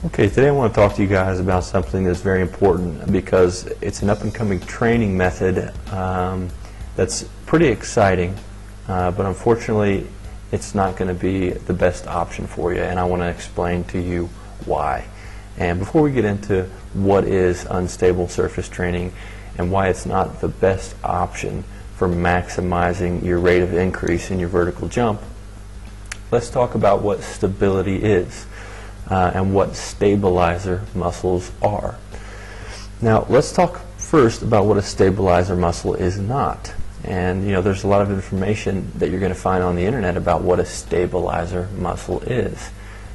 Okay, today I want to talk to you guys about something that's very important because it's an up-and-coming training method that's pretty exciting, but unfortunately it's not going to be the best option for you, and I want to explain to you why. And before we get into what is unstable surface training and why it's not the best option for maximizing your rate of increase in your vertical jump, let's talk about what stability is. And what stabilizer muscles are. Now let's talk first about what a stabilizer muscle is not. And there's a lot of information that you're going to find on the internet about what a stabilizer muscle is.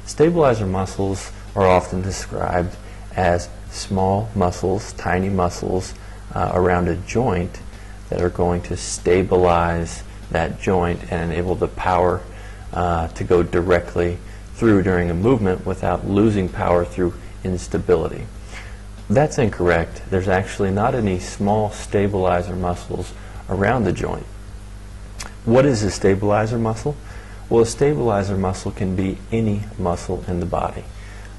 Stabilizer muscles are often described as small muscles, tiny muscles around a joint that are going to stabilize that joint and enable the power to go directly through during a movement without losing power through instability. That's incorrect. There's actually not any small stabilizer muscles around the joint. What is a stabilizer muscle? Well, a stabilizer muscle can be any muscle in the body.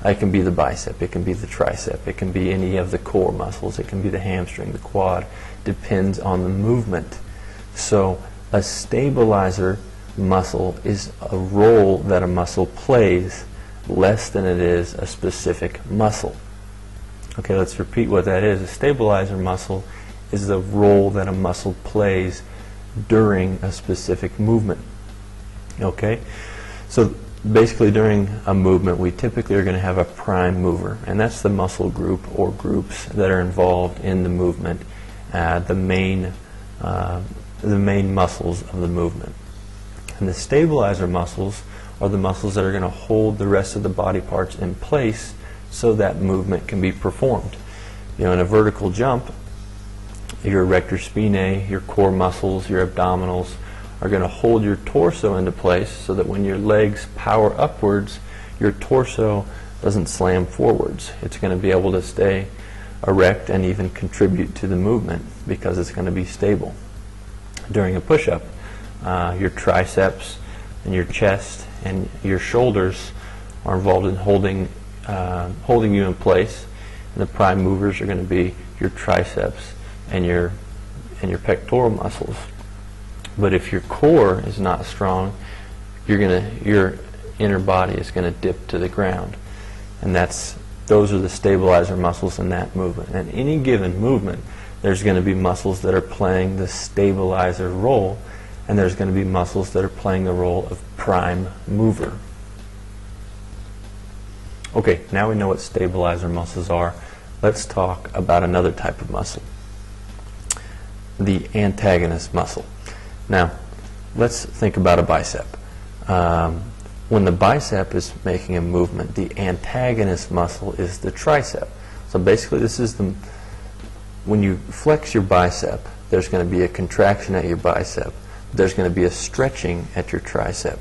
It can be the bicep, it can be the tricep, it can be any of the core muscles, it can be the hamstring, the quad. Depends on the movement. So a stabilizer muscle is a role that a muscle plays less than it is a specific muscle. Okay, let's repeat what that is. A stabilizer muscle is the role that a muscle plays during a specific movement. Okay, so basically during a movement we typically are going to have a prime mover, and that's the muscle group or groups that are involved in the movement, the main muscles of the movement. And the stabilizer muscles are the muscles that are going to hold the rest of the body parts in place so that movement can be performed. In a vertical jump, your erector spinae, your core muscles, your abdominals are going to hold your torso into place so that when your legs power upwards, your torso doesn't slam forwards. It's going to be able to stay erect and even contribute to the movement because it's going to be stable. During a push-up, your triceps and your chest and your shoulders are involved in holding you in place, and the prime movers are going to be your triceps and your pectoral muscles. But if your core is not strong, your inner body is going to dip to the ground, and those are the stabilizer muscles in that movement. And in any given movement, there's going to be muscles that are playing the stabilizer role, and there's going to be muscles that are playing the role of prime mover. Okay, now we know what stabilizer muscles are. Let's talk about another type of muscle, the antagonist muscle. Now, let's think about a bicep. When the bicep is making a movement, the antagonist muscle is the tricep. So basically this is when you flex your bicep, there's going to be a contraction at your bicep. There's going to be a stretching at your tricep.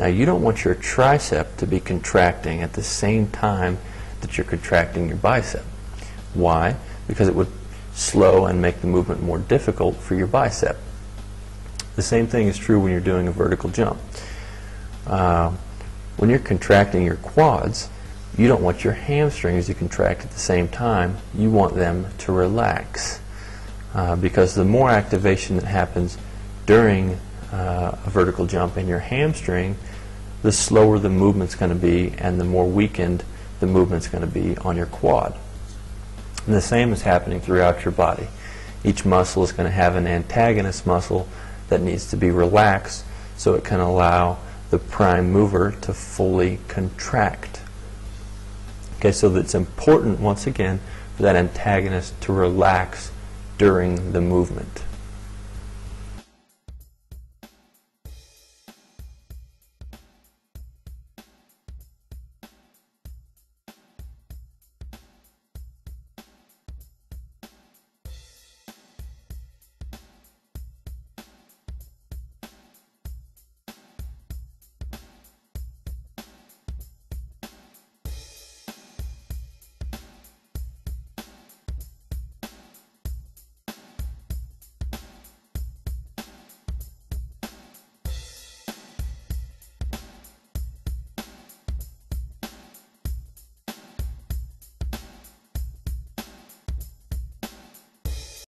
Now you don't want your tricep to be contracting at the same time that you're contracting your bicep. Why? Because it would slow and make the movement more difficult for your bicep. The same thing is true when you're doing a vertical jump. When you're contracting your quads, you don't want your hamstrings to contract at the same time. You want them to relax, because the more activation that happens during a vertical jump in your hamstring, the slower the movement's going to be and the more weakened the movement's going to be on your quad. And the same is happening throughout your body. Each muscle is going to have an antagonist muscle that needs to be relaxed so it can allow the prime mover to fully contract. Okay, so it's important, once again, for that antagonist to relax during the movement.